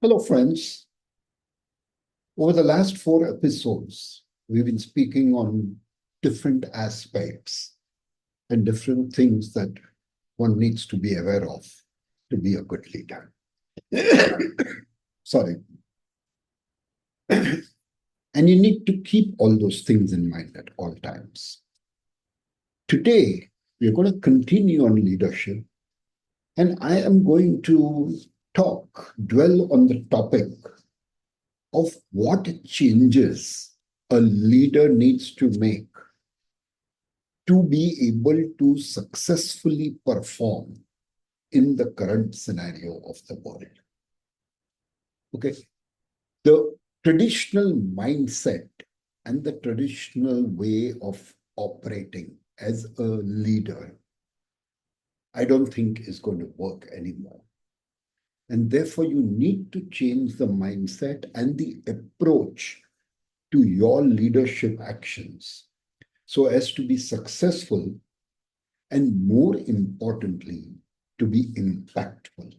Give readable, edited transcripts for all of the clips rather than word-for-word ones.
Hello, friends. Over the last four episodes, we've been speaking on different aspects and different things that one needs to be aware of to be a good leader. Sorry. And you need to keep all those things in mind at all times. Today, we're going to continue on leadership, and I am going to dwell on the topic of what changes a leader needs to make to be able to successfully perform in the current scenario of the world. Okay. The traditional mindset and the traditional way of operating as a leader, I don't think is going to work anymore. And therefore, you need to change the mindset and the approach to your leadership actions so as to be successful and, more importantly, to be impactful.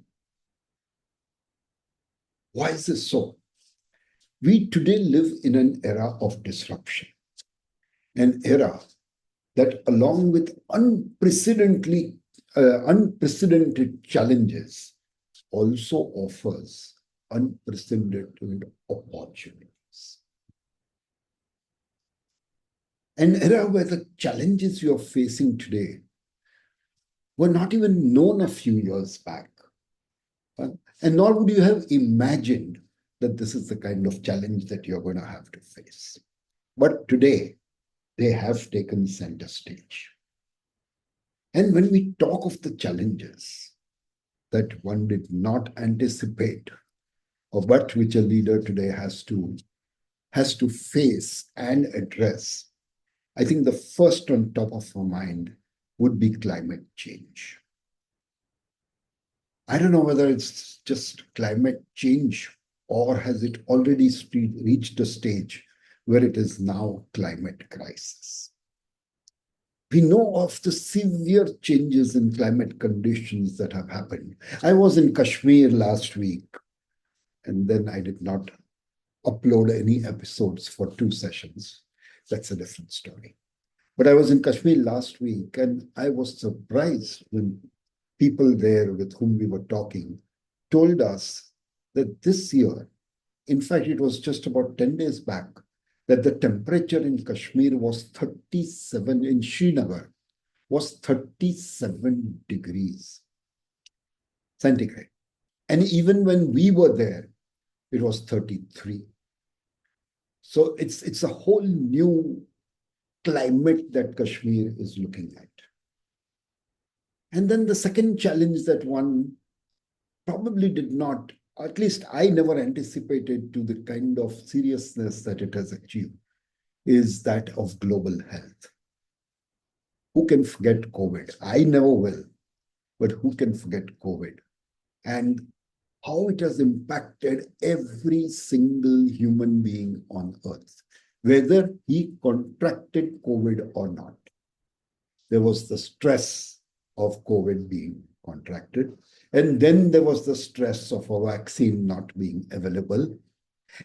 Why is this so? We today live in an era of disruption, an era that, along with unprecedented challenges, also offers unprecedented opportunities. An era where the challenges you're facing today were not even known a few years back. And nor would you have imagined that this is the kind of challenge that you're going to have to face. But today, they have taken center stage. And when we talk of the challenges that one did not anticipate, or but which a leader today has to face and address, I think the first on top of our mind would be climate change. I don't know whether it's just climate change or has it already reached a stage where it is now climate crisis. We know of the severe changes in climate conditions that have happened. I was in Kashmir last week, and then I did not upload any episodes for 2 sessions. That's a different story. But I was in Kashmir last week, and I was surprised when people there with whom we were talking told us that this year, in fact, it was just about 10 days back, that the temperature in Kashmir was 37, in Srinagar, was 37 degrees centigrade. And even when we were there, it was 33. So it's a whole new climate that Kashmir is looking at. And then the second challenge that one probably did not, at least I never anticipated to the kind of seriousness that it has achieved, is that of global health. Who can forget COVID? I never will, but who can forget COVID? And how it has impacted every single human being on earth, whether he contracted COVID or not. There was the stress of COVID being contracted. And then there was the stress of a vaccine not being available.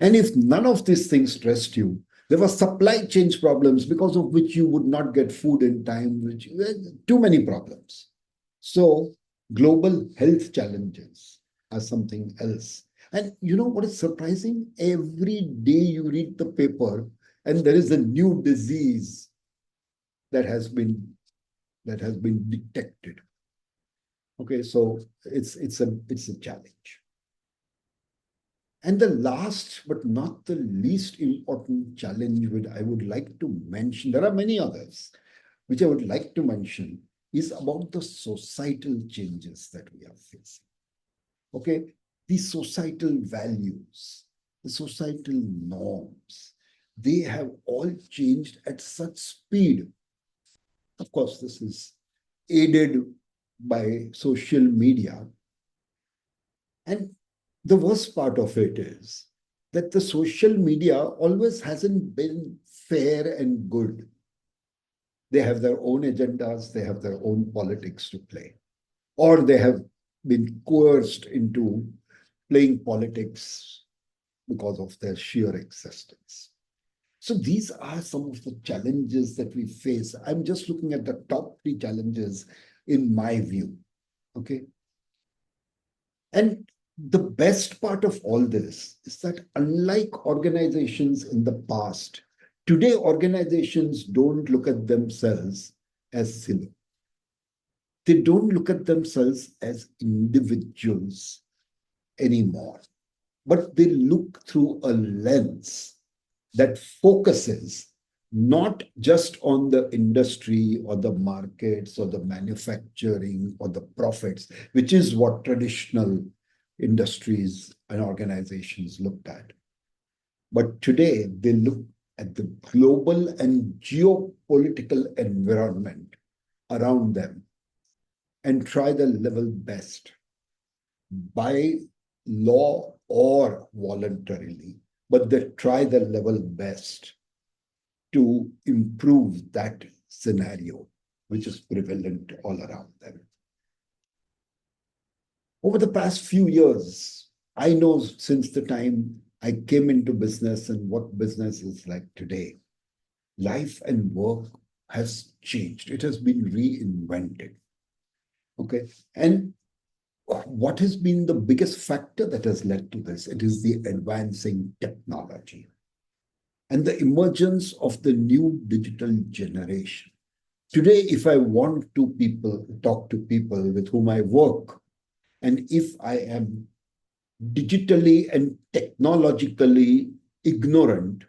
And if none of these things stressed you, there were supply chain problems because of which you would not get food in time, which too many problems. So global health challenges are something else. And you know what is surprising? Every day you read the paper and there is a new disease that has been detected. Okay, so it's a challenge. And the last but not the least important challenge which I would like to mention, there are many others, which I would like to mention, is about the societal changes that we are facing. Okay, the societal values, the societal norms, they have all changed at such speed. Of course, this is aided by social media. And the worst part of it is that the social media always hasn't been fair and good. They have their own agendas, they have their own politics to play, or they have been coerced into playing politics because of their sheer existence. So these are some of the challenges that we face. I'm just looking at the top three challenges in my view. Okay. And the best part of all this is that unlike organizations in the past, today organizations don't look at themselves as silo. They don't look at themselves as individuals anymore, but they look through a lens that focuses not just on the industry or the markets or the manufacturing or the profits, which is what traditional industries and organizations looked at. But today they look at the global and geopolitical environment around them and try the level best by law or voluntarily, but they try the level best to improve that scenario, which is prevalent all around them. Over the past few years, I know since the time I came into business and what business is like today, life and work has changed. It has been reinvented. Okay. And what has been the biggest factor that has led to this? It is the advancing technology and the emergence of the new digital generation. Today, if I want to talk to people with whom I work, and if I am digitally and technologically ignorant,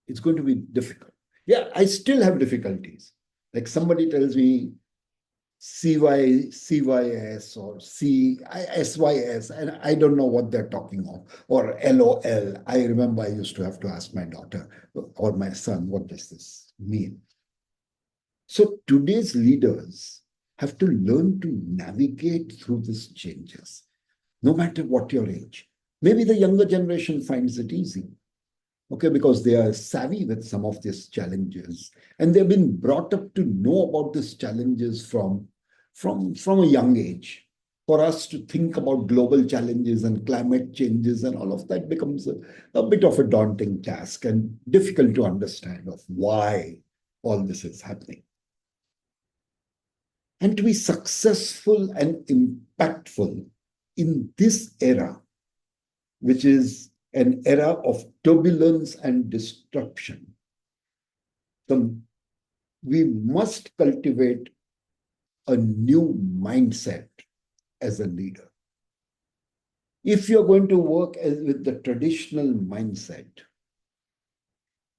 it's going to be difficult. Yeah, I still have difficulties. Like somebody tells me CYS or SYS, and I don't know what they're talking of, or LOL. I remember I used to have to ask my daughter or my son, what does this mean? So today's leaders have to learn to navigate through these changes, no matter what your age. Maybe the younger generation finds it easy, okay, because they are savvy with some of these challenges, and they've been brought up to know about these challenges from a young age. For us to think about global challenges and climate changes and all of that becomes a bit of a daunting task and difficult to understand of why all this is happening. And to be successful and impactful in this era, which is an era of turbulence and disruption, we must cultivate a new mindset as a leader. If you're going to work with the traditional mindset,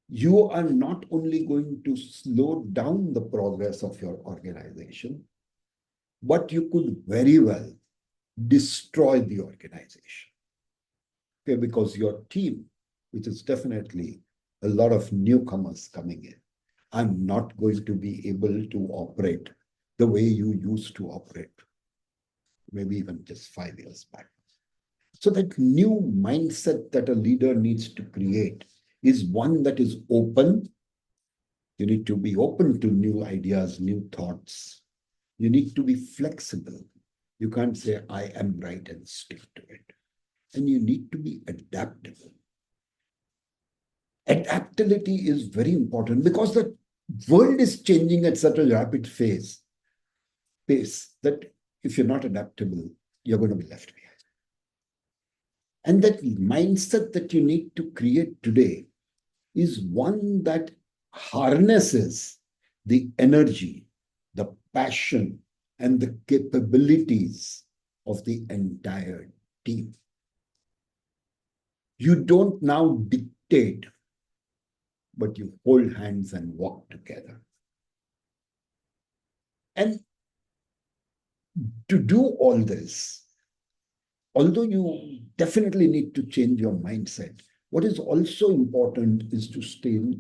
you are not only going to slow down the progress of your organization, but you could very well destroy the organization. Okay, because your team, which is definitely a lot of newcomers coming in, are not going to be able to operate the way you used to operate, maybe even just 5 years back. So that new mindset that a leader needs to create is one that is open. You need to be open to new ideas, new thoughts. You need to be flexible. You can't say, I am right and stick to it. And you need to be adaptable. Adaptability is very important because the world is changing at such a rapid pace that if you're not adaptable, you're going to be left behind. And that mindset that you need to create today is one that harnesses the energy, the passion, and the capabilities of the entire team. You don't now dictate, but you hold hands and walk together. And to do all this, although you definitely need to change your mindset, what is also important is to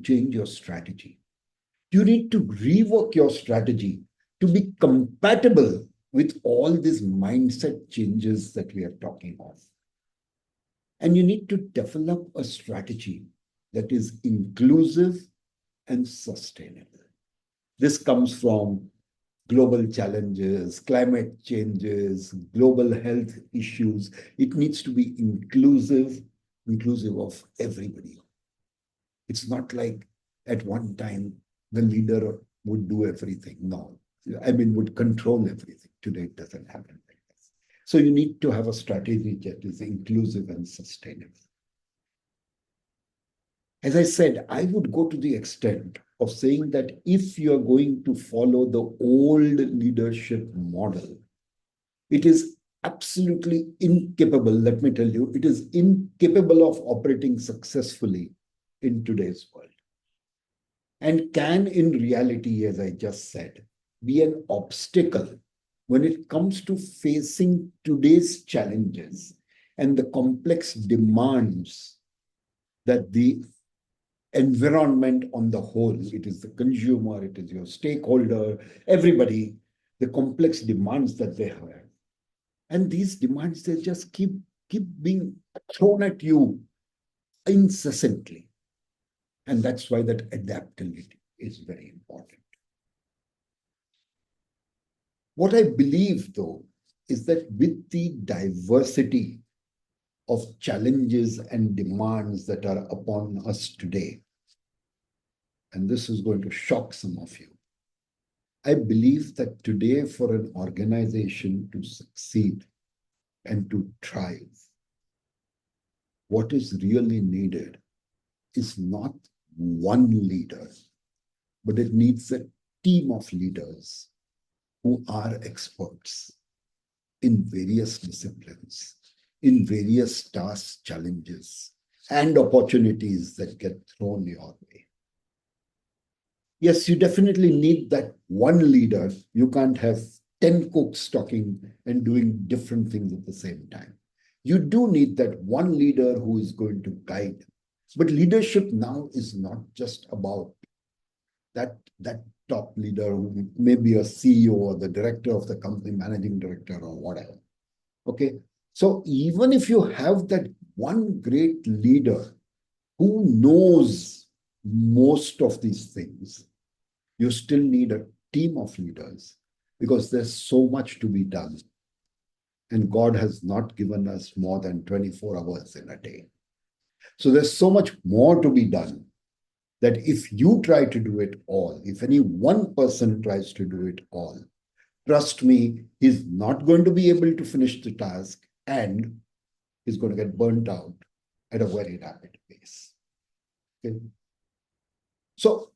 change your strategy. You need to rework your strategy to be compatible with all these mindset changes that we are talking of. And you need to develop a strategy that is inclusive and sustainable. This comes from global challenges, climate changes, global health issues. It needs to be inclusive of everybody. It's not like at one time the leader would do everything. No, I mean, would control everything. Today it doesn't happen like this. So you need to have a strategy that is inclusive and sustainable. As I said, I would go to the extent of saying that if you're going to follow the old leadership model, it is absolutely incapable, let me tell you, it is incapable of operating successfully in today's world. And can, in reality, as I just said, be an obstacle when it comes to facing today's challenges and the complex demands that the environment on the whole, it is the consumer, it is your stakeholder, everybody, the complex demands that they have. And these demands, they just keep being thrown at you incessantly. And that's why that adaptability is very important. What I believe, though, is that with the diversity of challenges and demands that are upon us today, and this is going to shock some of you, I believe that today for an organization to succeed and to thrive, what is really needed is not one leader, but it needs a team of leaders who are experts in various disciplines, in various tasks, challenges, and opportunities that get thrown your way. Yes, you definitely need that one leader. You can't have 10 cooks talking and doing different things at the same time. You do need that one leader who is going to guide. But leadership now is not just about that top leader who may be a CEO or the director of the company, managing director or whatever. Okay. So even if you have that one great leader who knows most of these things, you still need a team of leaders because there's so much to be done. And God has not given us more than 24 hours in a day. So there's so much more to be done that if you try to do it all, if any one person tries to do it all, trust me, he's not going to be able to finish the task and he's going to get burnt out at a very rapid pace. Okay? So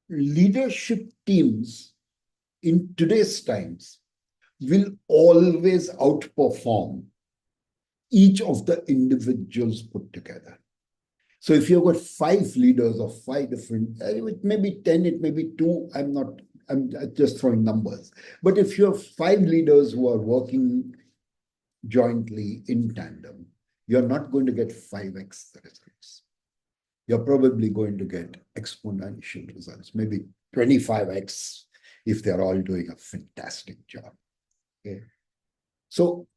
leadership teams in today's times will always outperform each of the individuals put together. So if you've got 5 leaders of 5 different, it may be 10, it may be 2, I'm just throwing numbers. But if you have 5 leaders who are working jointly in tandem, you're not going to get 5x the results. You're probably going to get exponential results, maybe 25x if they're all doing a fantastic job. Okay. So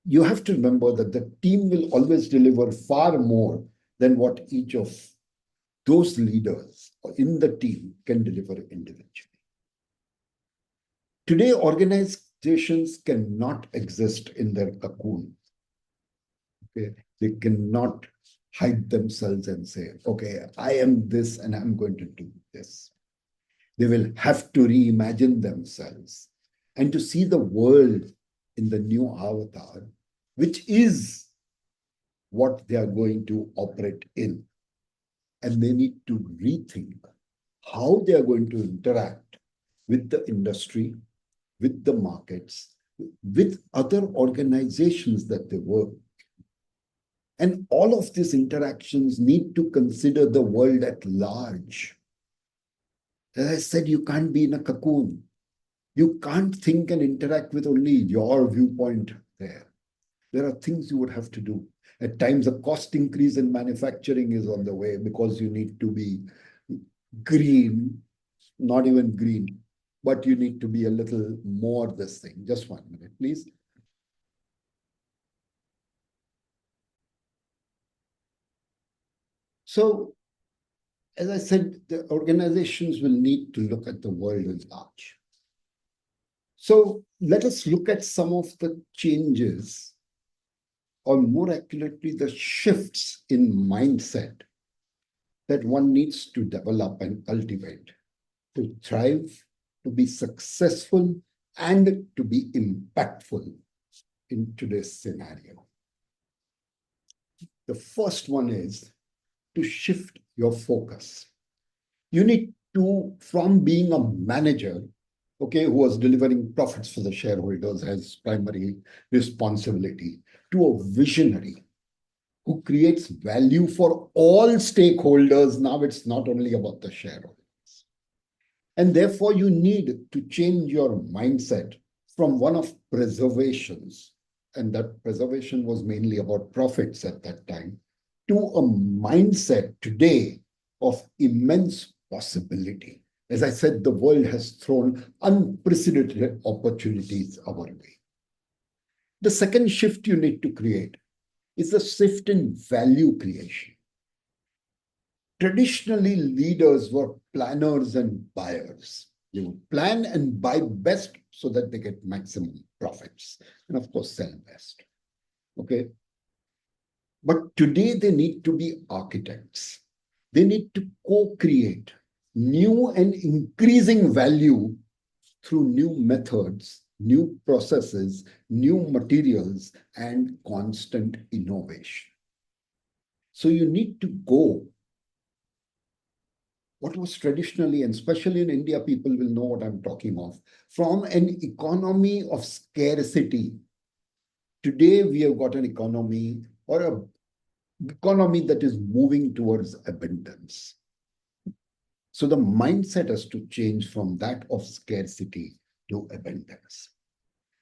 you have to remember that the team will always deliver far more than what each of those leaders in the team can deliver individually. Today, organizations cannot exist in their cocoon. Okay? They cannot hide themselves and say, okay, I am this and I'm going to do this. They will have to reimagine themselves and to see the world in the new avatar, which is what they are going to operate in. And they need to rethink how they are going to interact with the industry, with the markets, with other organizations that they work. And all of these interactions need to consider the world at large. As I said, you can't be in a cocoon. You can't think and interact with only your viewpoint there. There are things you would have to do. At times, a cost increase in manufacturing is on the way because you need to be green, not even green, but you need to be a little more this thing. Just 1 minute, please. So, as I said, the organizations will need to look at the world at large. So let us look at some of the changes, or more accurately, the shifts in mindset that one needs to develop and cultivate to thrive, to be successful, and to be impactful in today's scenario. The first one is to shift your focus. You need to, from being a manager, okay, who was delivering profits for the shareholders as primary responsibility, to a visionary who creates value for all stakeholders. Now it's not only about the shareholders. And therefore, you need to change your mindset from one of preservations, and that preservation was mainly about profits at that time, to a mindset today of immense possibility. As I said, the world has thrown unprecedented opportunities our way. The second shift you need to create is a shift in value creation. Traditionally, leaders were planners and buyers. They would plan and buy best so that they get maximum profits, and of course, sell best. Okay. But today, they need to be architects. They need to co-create new and increasing value through new methods, new processes, new materials, and constant innovation. So you need to go what was traditionally, and especially in India, people will know what I'm talking of, from an economy of scarcity. Today, we have got an economy or an economy that is moving towards abundance. So the mindset has to change from that of scarcity to abundance.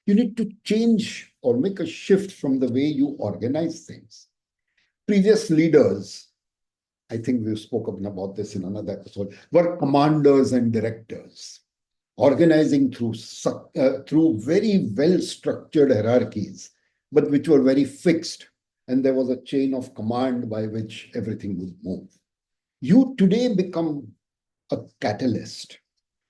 You need to change or make a shift from the way you organize things. Previous leaders, I think we've spoken about this in another episode, were commanders and directors, organizing through very well-structured hierarchies, but which were very fixed, and there was a chain of command by which everything would move. You today become a catalyst,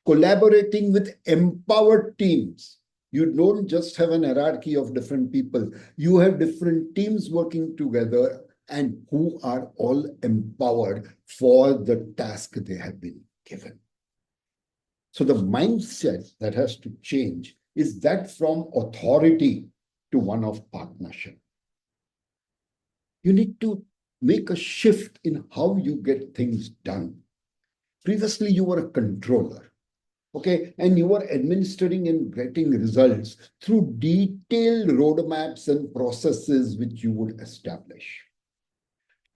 collaborating with empowered teams. You don't just have an hierarchy of different people. You have different teams working together and who are all empowered for the task they have been given. So the mindset that has to change is that from authority to one of partnership. You need to make a shift in how you get things done. Previously, you were a controller, okay, and you were administering and getting results through detailed roadmaps and processes which you would establish.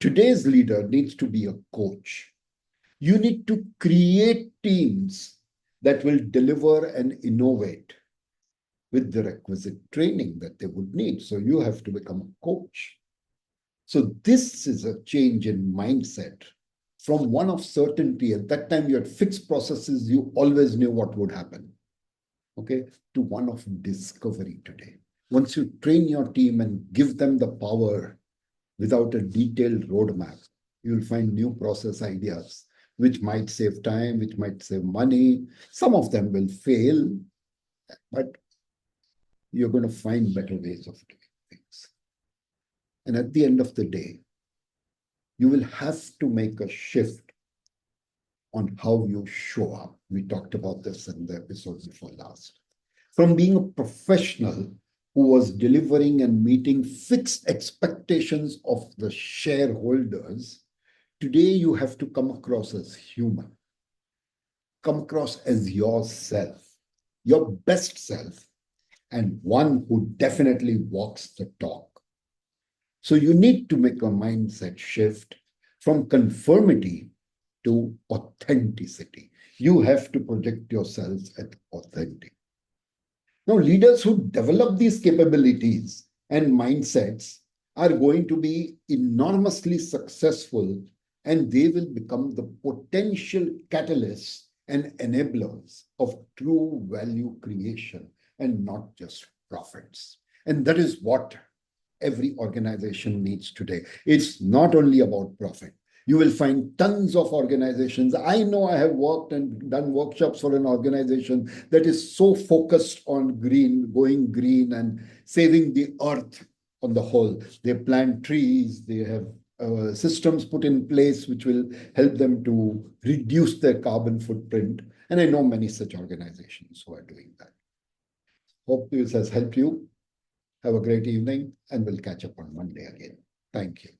Today's leader needs to be a coach. You need to create teams that will deliver and innovate with the requisite training that they would need. So you have to become a coach. So this is a change in mindset from one of certainty. At that time, you had fixed processes. You always knew what would happen. Okay, to one of discovery today. Once you train your team and give them the power without a detailed roadmap, you'll find new process ideas, which might save time, which might save money. Some of them will fail, but you're going to find better ways of doing things. And at the end of the day, you will have to make a shift on how you show up. We talked about this in the episode before last. From being a professional who was delivering and meeting fixed expectations of the shareholders, today you have to come across as human, come across as yourself, your best self, and one who definitely walks the talk. So you need to make a mindset shift from conformity to authenticity. You have to project yourselves as authentic. Now, leaders who develop these capabilities and mindsets are going to be enormously successful, and they will become the potential catalysts and enablers of true value creation and not just profits. And that is what every organization needs today. It's not only about profit. You will find tons of organizations. I know I have worked and done workshops for an organization that is so focused on green, going green and saving the earth on the whole. They plant trees, they have systems put in place which will help them to reduce their carbon footprint. And I know many such organizations who are doing that. Hope this has helped you. Have a great evening, and we'll catch up on Monday again. Thank you.